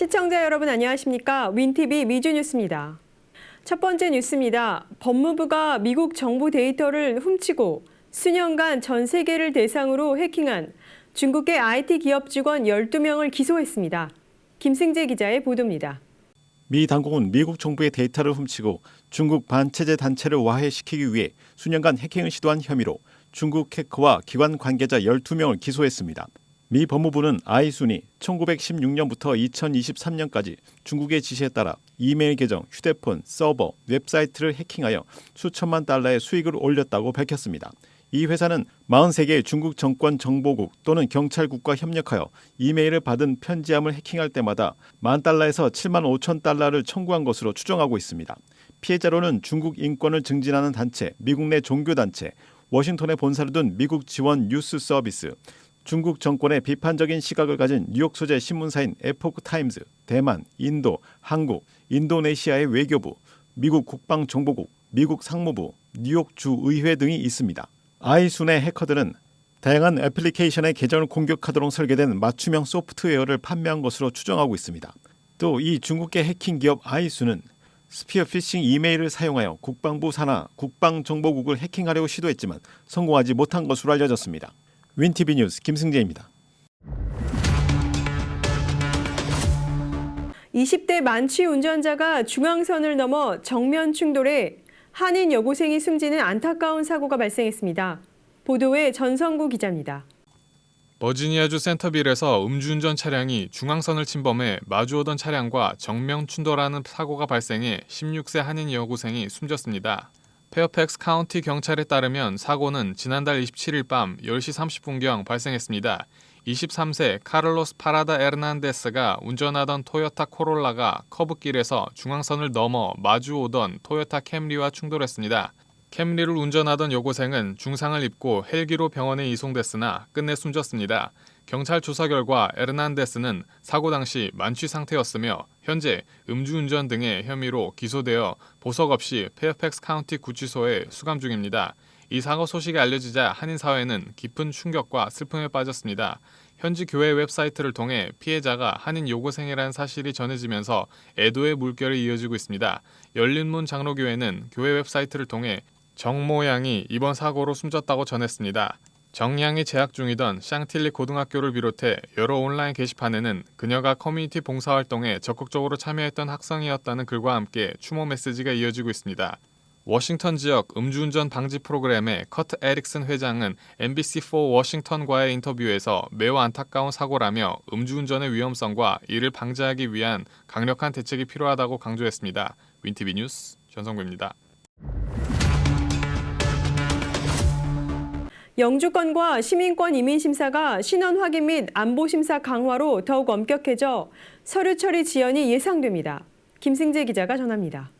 시청자 여러분 안녕하십니까? 윈TV 미주뉴스입니다. 첫 번째 뉴스입니다. 법무부가 미국 정부 데이터를 훔치고 수년간 전 세계를 대상으로 해킹한 중국계 IT 기업 직원 12명을 기소했습니다. 김승재 기자의 보도입니다. 미 당국은 미국 정부의 데이터를 훔치고 중국 반체제 단체를 와해시키기 위해 수년간 해킹을 시도한 혐의로 중국 해커와 기관 관계자 12명을 기소했습니다. 미 법무부는 아이순이 1916년부터 2023년까지 중국의 지시에 따라 이메일 계정, 휴대폰, 서버, 웹사이트를 해킹하여 수천만 달러의 수익을 올렸다고 밝혔습니다. 이 회사는 43개의 중국 정권 정보국 또는 경찰국과 협력하여 이메일을 받은 편지함을 해킹할 때마다 $10,000에서 75,000달러를 청구한 것으로 추정하고 있습니다. 피해자로는 중국 인권을 증진하는 단체, 미국 내 종교단체, 워싱턴에 본사를 둔 미국 지원 뉴스 서비스, 중국 정권의 비판적인 시각을 가진 뉴욕 소재 신문사인 에포크 타임즈, 대만, 인도, 한국, 인도네시아의 외교부, 미국 국방정보국, 미국 상무부, 뉴욕 주의회 등이 있습니다. 아이순의 해커들은 다양한 애플리케이션의 계정을 공격하도록 설계된 맞춤형 소프트웨어를 판매한 것으로 추정하고 있습니다. 또 이 중국계 해킹 기업 아이순은 스피어 피싱 이메일을 사용하여 국방부 산하 국방정보국을 해킹하려고 시도했지만 성공하지 못한 것으로 알려졌습니다. 윈TV 뉴스 김승재입니다. 20대 만취 운전자가 중앙선을 넘어 정면 충돌해 한인 여고생이 숨지는 안타까운 사고가 발생했습니다. 보도에 전성구 기자입니다. 버지니아주 센터빌에서 음주운전 차량이 중앙선을 침범해 마주오던 차량과 정면 충돌하는 사고가 발생해 16세 한인 여고생이 숨졌습니다. 페어팩스 카운티 경찰에 따르면 사고는 지난달 27일 밤 10시 30분경 발생했습니다. 23세 카를로스 파라다 에르난데스가 운전하던 토요타 코롤라가 커브길에서 중앙선을 넘어 마주오던 토요타 캠리와 충돌했습니다. 캠리를 운전하던 여고생은 중상을 입고 헬기로 병원에 이송됐으나 끝내 숨졌습니다. 경찰 조사 결과 에르난데스는 사고 당시 만취 상태였으며 현재 음주운전 등의 혐의로 기소되어 보석 없이 페어팩스 카운티 구치소에 수감 중입니다. 이 사고 소식이 알려지자 한인사회는 깊은 충격과 슬픔에 빠졌습니다. 현지 교회 웹사이트를 통해 피해자가 한인 여고생이라는 사실이 전해지면서 애도의 물결이 이어지고 있습니다. 열린문 장로교회는 교회 웹사이트를 통해 정모 양이 이번 사고로 숨졌다고 전했습니다. 정 양이 재학 중이던 샹틸리 고등학교를 비롯해 여러 온라인 게시판에는 그녀가 커뮤니티 봉사활동에 적극적으로 참여했던 학생이었다는 글과 함께 추모 메시지가 이어지고 있습니다. 워싱턴 지역 음주운전 방지 프로그램의 커트 에릭슨 회장은 NBC4 워싱턴과의 인터뷰에서 매우 안타까운 사고라며 음주운전의 위험성과 이를 방지하기 위한 강력한 대책이 필요하다고 강조했습니다. 윈TV 뉴스 전성구입니다. 영주권과 시민권 이민심사가 신원 확인 및 안보심사 강화로 더욱 엄격해져 서류 처리 지연이 예상됩니다. 김승재 기자가 전합니다.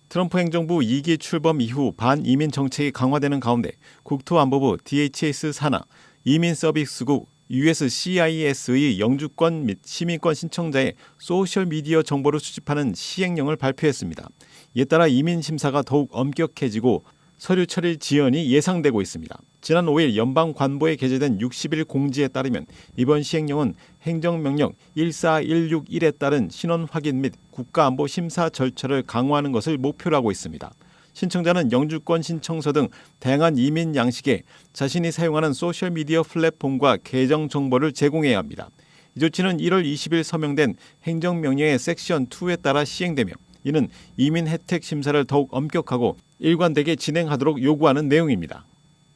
트럼프 행정부 2기 출범 이후 반이민 정책이 강화되는 가운데 국토안보부 DHS 산하 이민서비스국 USCIS의 영주권 및 시민권 신청자의 소셜미디어 정보를 수집하는 시행령을 발표했습니다. 이에 따라 이민심사가 더욱 엄격해지고 서류 처리 지연이 예상되고 있습니다. 지난 5일 연방관보에 게재된 60일 공지에 따르면 이번 시행령은 행정명령 14161에 따른 신원 확인 및 국가안보 심사 절차를 강화하는 것을 목표로 하고 있습니다. 신청자는 영주권 신청서 등 다양한 이민 양식에 자신이 사용하는 소셜미디어 플랫폼과 계정 정보를 제공해야 합니다. 이 조치는 1월 20일 서명된 행정명령의 섹션 2에 따라 시행되며 이는 이민 혜택 심사를 더욱 엄격하고 일관되게 진행하도록 요구하는 내용입니다.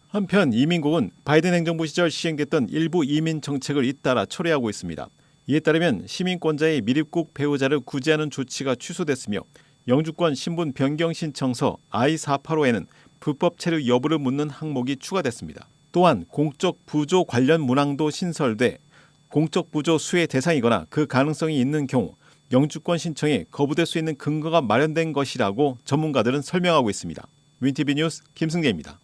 한편 이민국은 바이든 행정부 시절 시행됐던 일부 이민 정책을 잇따라 철회하고 있습니다. 이에 따르면 시민권자의 미립국 배우자를 구제하는 조치가 취소됐으며 영주권 신분 변경 신청서 I-485에는 불법 체류 여부를 묻는 항목이 추가됐습니다. 또한 공적 부조 관련 문항도 신설돼 공적 부조 수혜 대상이거나 그 가능성이 있는 경우 영주권 신청에 거부될 수 있는 근거가 마련된 것이라고 전문가들은 설명하고 있습니다. 윈TV 뉴스 김승재입니다.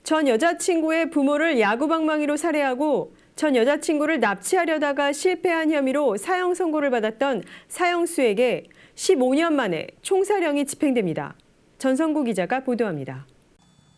전 여자친구의 부모를 야구방망이로 살해하고 전 여자친구를 납치하려다가 실패한 혐의로 사형 선고를 받았던 사형수에게 15년 만에 총살형이 집행됩니다. 전성구 기자가 보도합니다.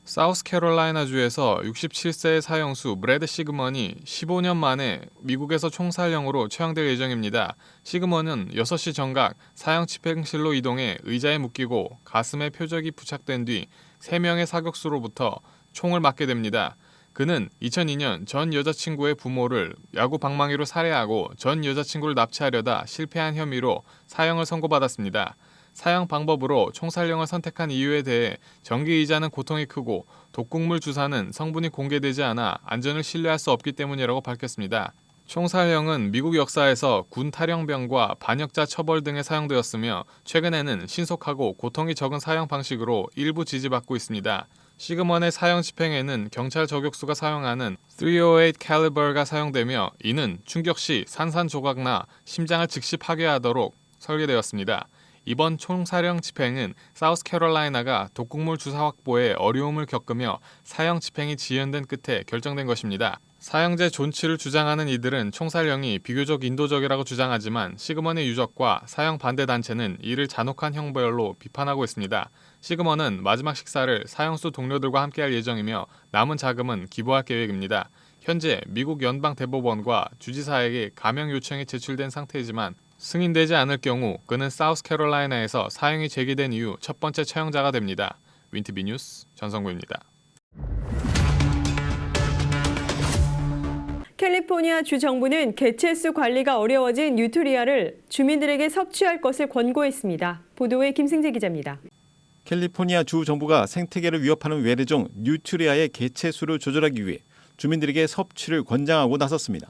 사우스캐롤라이나주에서 67세의 사형수 브래드 시그먼이 15년 만에 미국에서 총살형으로 처형될 예정입니다. 시그먼은 6시 정각 사형 집행실로 이동해 의자에 묶이고 가슴에 표적이 부착된 뒤 3명의 사격수로부터 총을 맞게 됩니다. 그는 2002년 전 여자친구의 부모를 야구 방망이로 살해하고 전 여자친구를 납치하려다 실패한 혐의로 사형을 선고받았습니다. 사형 방법으로 총살형을 선택한 이유에 대해 전기의자는 고통이 크고 독극물 주사는 성분이 공개되지 않아 안전을 신뢰할 수 없기 때문이라고 밝혔습니다. 총살형은 미국 역사에서 군 탈영병과 반역자 처벌 등에 사용되었으며 최근에는 신속하고 고통이 적은 사형 방식으로 일부 지지받고 있습니다. 시그먼의 사형 집행에는 경찰 저격수가 사용하는 308 캘리버가 사용되며 이는 충격 시 산산조각나 심장을 즉시 파괴하도록 설계되었습니다. 이번 총살형 집행은 사우스캐롤라이나가 독극물 주사 확보에 어려움을 겪으며 사형 집행이 지연된 끝에 결정된 것입니다. 사형제 존치를 주장하는 이들은 총살형이 비교적 인도적이라고 주장하지만 시그먼의 유족과 사형 반대 단체는 이를 잔혹한 형벌로 비판하고 있습니다. 시그먼은 마지막 식사를 사형수 동료들과 함께할 예정이며 남은 자금은 기부할 계획입니다. 현재 미국 연방대법원과 주지사에게 감형 요청이 제출된 상태이지만 승인되지 않을 경우 그는 사우스캐롤라이나에서 사형이 제기된 이후 첫 번째 처형자가 됩니다. 윈티비 뉴스 전성구입니다. 캘리포니아 주 정부는 개체수 관리가 어려워진 뉴트리아를 주민들에게 섭취할 것을 권고했습니다. 보도에 김승재 기자입니다. 캘리포니아 주 정부가 생태계를 위협하는 외래종 뉴트리아의 개체수를 조절하기 위해 주민들에게 섭취를 권장하고 나섰습니다.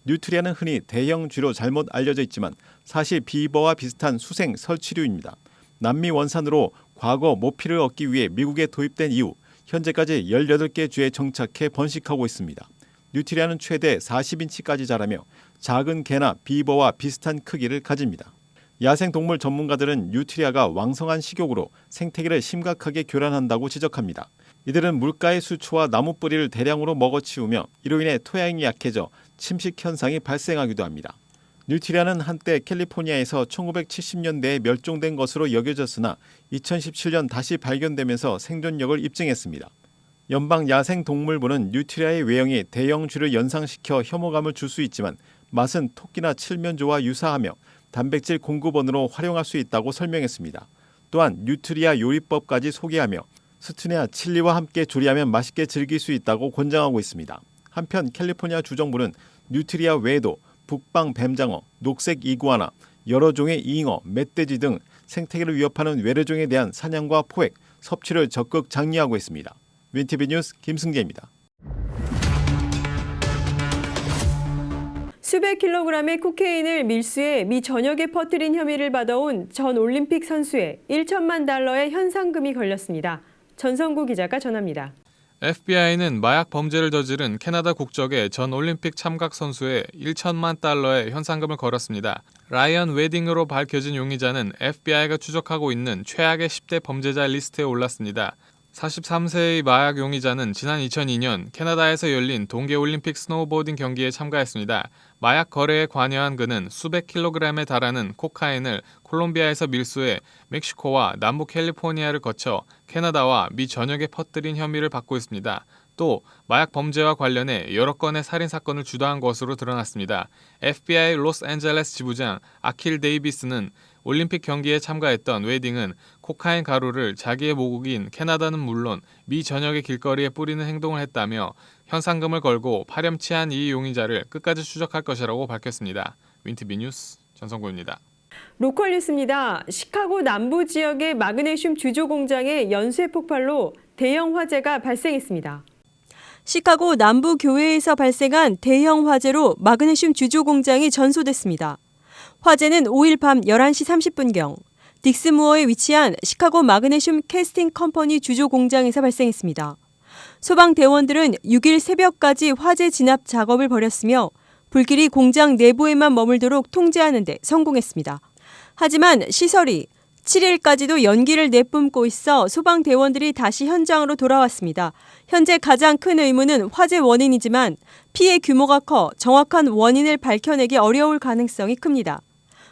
뉴트리아는 흔히 대형 쥐로 잘못 알려져 있지만 사실 비버와 비슷한 수생 설치류입니다. 남미 원산으로 과거 모피를 얻기 위해 미국에 도입된 이후 현재까지 18개 주에 정착해 번식하고 있습니다. 뉴트리아는 최대 40인치까지 자라며 작은 개나 비버와 비슷한 크기를 가집니다. 야생동물 전문가들은 뉴트리아가 왕성한 식욕으로 생태계를 심각하게 교란한다고 지적합니다. 이들은 물가의 수초와 나무 뿌리를 대량으로 먹어치우며 이로 인해 토양이 약해져 침식 현상이 발생하기도 합니다. 뉴트리아는 한때 캘리포니아에서 1970년대에 멸종된 것으로 여겨졌으나 2017년 다시 발견되면서 생존력을 입증했습니다. 연방야생동물부는 뉴트리아의 외형이 대형 쥐를 연상시켜 혐오감을 줄 수 있지만 맛은 토끼나 칠면조와 유사하며 단백질 공급원으로 활용할 수 있다고 설명했습니다. 또한 뉴트리아 요리법까지 소개하며 스투냐 칠리와 함께 조리하면 맛있게 즐길 수 있다고 권장하고 있습니다. 한편 캘리포니아 주정부는 뉴트리아 외에도 북방 뱀장어, 녹색 이구아나, 여러 종의 잉어, 멧돼지 등 생태계를 위협하는 외래종에 대한 사냥과 포획, 섭취를 적극 장려하고 있습니다. 윈티비 뉴스 김승재입니다. 수백 킬로그램의 코케인을 밀수해 미 전역에 퍼뜨린 혐의를 받아온 전 올림픽 선수의 1천만 달러의 현상금이 걸렸습니다. 전성구 기자가 전합니다. FBI는 마약 범죄를 저지른 캐나다 국적의 전 올림픽 참가 선수의 1천만 달러의 현상금을 걸었습니다. 라이언 웨딩으로 밝혀진 용의자는 FBI가 추적하고 있는 최악의 10대 범죄자 리스트에 올랐습니다. 43세의 마약 용의자는 지난 2002년 캐나다에서 열린 동계올림픽 스노우보딩 경기에 참가했습니다. 마약 거래에 관여한 그는 수백 킬로그램에 달하는 코카인을 콜롬비아에서 밀수해 멕시코와 남부 캘리포니아를 거쳐 캐나다와 미 전역에 퍼뜨린 혐의를 받고 있습니다. 또 마약 범죄와 관련해 여러 건의 살인 사건을 주도한 것으로 드러났습니다. FBI 로스앤젤레스 지부장 아킬 데이비스는 올림픽 경기에 참가했던 웨딩은 코카인 가루를 자기의 모국인 캐나다는 물론 미 전역의 길거리에 뿌리는 행동을 했다며 현상금을 걸고 파렴치한 이 용의자를 끝까지 추적할 것이라고 밝혔습니다. 윈티비 뉴스 전성구입니다. 로컬 뉴스입니다. 시카고 남부 지역의 마그네슘 주조 공장의 연쇄 폭발로 대형 화재가 발생했습니다. 시카고 남부 교외에서 발생한 대형 화재로 마그네슘 주조 공장이 전소됐습니다. 화재는 5일 밤 11시 30분경 딕스무어에 위치한 시카고 마그네슘 캐스팅 컴퍼니 주조 공장에서 발생했습니다. 소방대원들은 6일 새벽까지 화재 진압 작업을 벌였으며 불길이 공장 내부에만 머물도록 통제하는 데 성공했습니다. 하지만 시설이 7일까지도 연기를 내뿜고 있어 소방대원들이 다시 현장으로 돌아왔습니다. 현재 가장 큰 의문은 화재 원인이지만 피해 규모가 커 정확한 원인을 밝혀내기 어려울 가능성이 큽니다.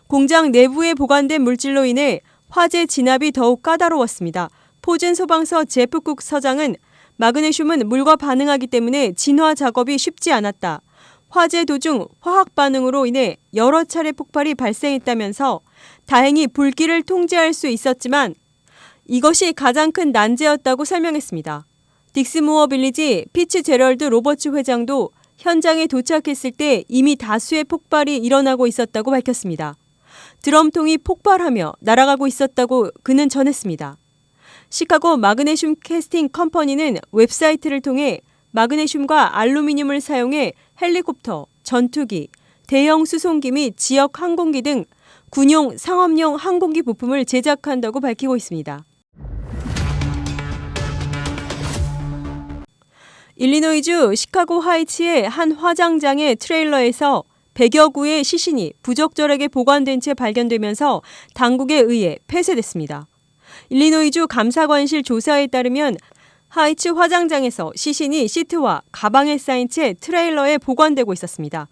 공장 내부에 보관된 물질로 인해 화재 진압이 더욱 까다로웠습니다. 포준 소방서 제프쿡 서장은 마그네슘은 물과 반응하기 때문에 진화 작업이 쉽지 않았다. 화재 도중 화학 반응으로 인해 여러 차례 폭발이 발생했다면서 다행히 불길을 통제할 수 있었지만 이것이 가장 큰 난제였다고 설명했습니다. 딕스무어 빌리지 피츠제럴드 로버츠 회장도 현장에 도착했을 때 이미 다수의 폭발이 일어나고 있었다고 밝혔습니다. 드럼통이 폭발하며 날아가고 있었다고 그는 전했습니다. 시카고 마그네슘 캐스팅 컴퍼니는 웹사이트를 통해 마그네슘과 알루미늄을 사용해 헬리콥터, 전투기, 대형 수송기 및 지역 항공기 등 군용, 상업용 항공기 부품을 제작한다고 밝히고 있습니다. 일리노이주 시카고 하이츠의 한 화장장의 트레일러에서 100여 구의 시신이 부적절하게 보관된 채 발견되면서 당국에 의해 폐쇄됐습니다. 일리노이주 감사관실 조사에 따르면 하이츠 화장장에서 시신이 시트와 가방에 쌓인 채 트레일러에 보관되고 있었습니다.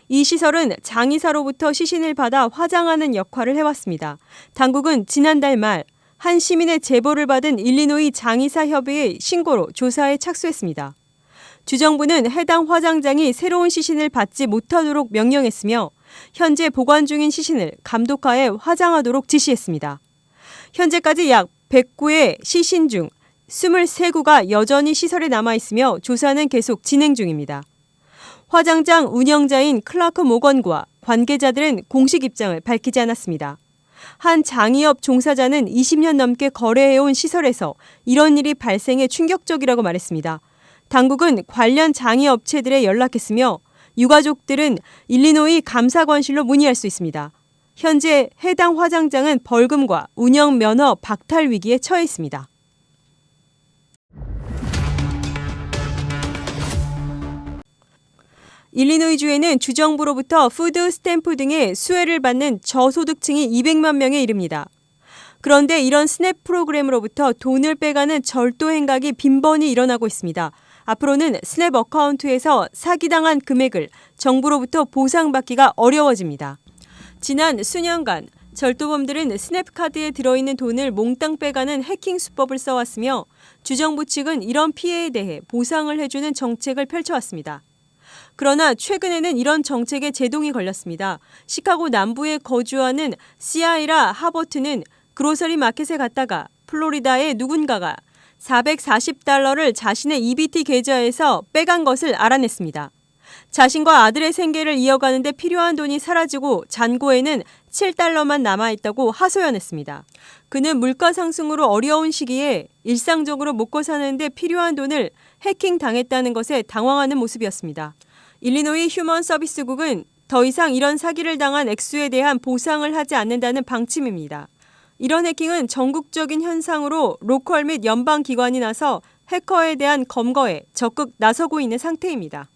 이 시설은 장의사로부터 시신을 받아 화장하는 역할을 해왔습니다. 당국은 지난달 말 한 시민의 제보를 받은 일리노이 장의사 협의회의 신고로 조사에 착수했습니다. 주정부는 해당 화장장이 새로운 시신을 받지 못하도록 명령했으며 현재 보관 중인 시신을 감독하에 화장하도록 지시했습니다. 현재까지 약 100구의 시신 중 23구가 여전히 시설에 남아있으며 조사는 계속 진행 중입니다. 화장장 운영자인 클라크 모건과 관계자들은 공식 입장을 밝히지 않았습니다. 한 장의업 종사자는 20년 넘게 거래해온 시설에서 이런 일이 발생해 충격적이라고 말했습니다. 당국은 관련 장의업체들에 연락했으며 유가족들은 일리노이 감사관실로 문의할 수 있습니다. 현재 해당 화장장은 벌금과 운영 면허 박탈 위기에 처해 있습니다. 일리노이주에는 주정부로부터 푸드 스탬프 등의 수혜를 받는 저소득층이 200만 명에 이릅니다. 그런데 이런 스냅 프로그램으로부터 돈을 빼가는 절도 행각이 빈번히 일어나고 있습니다. 앞으로는 스냅 어카운트에서 사기당한 금액을 정부로부터 보상받기가 어려워집니다. 지난 수년간 절도범들은 스냅 카드에 들어있는 돈을 몽땅 빼가는 해킹 수법을 써왔으며 주정부 측은 이런 피해에 대해 보상을 해주는 정책을 펼쳐왔습니다. 그러나 최근에는 이런 정책에 제동이 걸렸습니다. 시카고 남부에 거주하는 시아이라 하버트는 그로서리 마켓에 갔다가 플로리다의 누군가가 $440를 자신의 EBT 계좌에서 빼간 것을 알아냈습니다. 자신과 아들의 생계를 이어가는데 필요한 돈이 사라지고 잔고에는 $7만 남아있다고 하소연했습니다. 그는 물가 상승으로 어려운 시기에 일상적으로 먹고 사는데 필요한 돈을 해킹당했다는 것에 당황하는 모습이었습니다. 일리노이 휴먼 서비스국은 더 이상 이런 사기를 당한 액수에 대한 보상을 하지 않는다는 방침입니다. 이런 해킹은 전국적인 현상으로 로컬 및 연방기관이 나서 해커에 대한 검거에 적극 나서고 있는 상태입니다.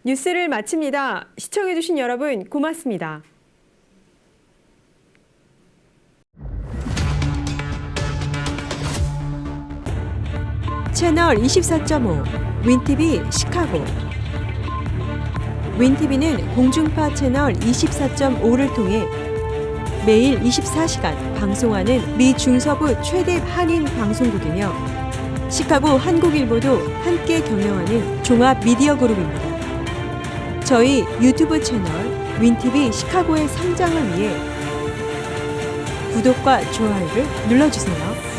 뉴스를 마칩니다. 시청해주신 여러분 고맙습니다. 채널 24.5 윈TV 시카고. 윈TV는 공중파 채널 24.5를 통해 매일 24시간 방송하는 미 중서부 최대 한인 방송국이며 시카고 한국일보도 함께 경영하는 종합 미디어 그룹입니다. 저희 유튜브 채널 윈TV 시카고의 성장을 위해 구독과 좋아요를 눌러주세요.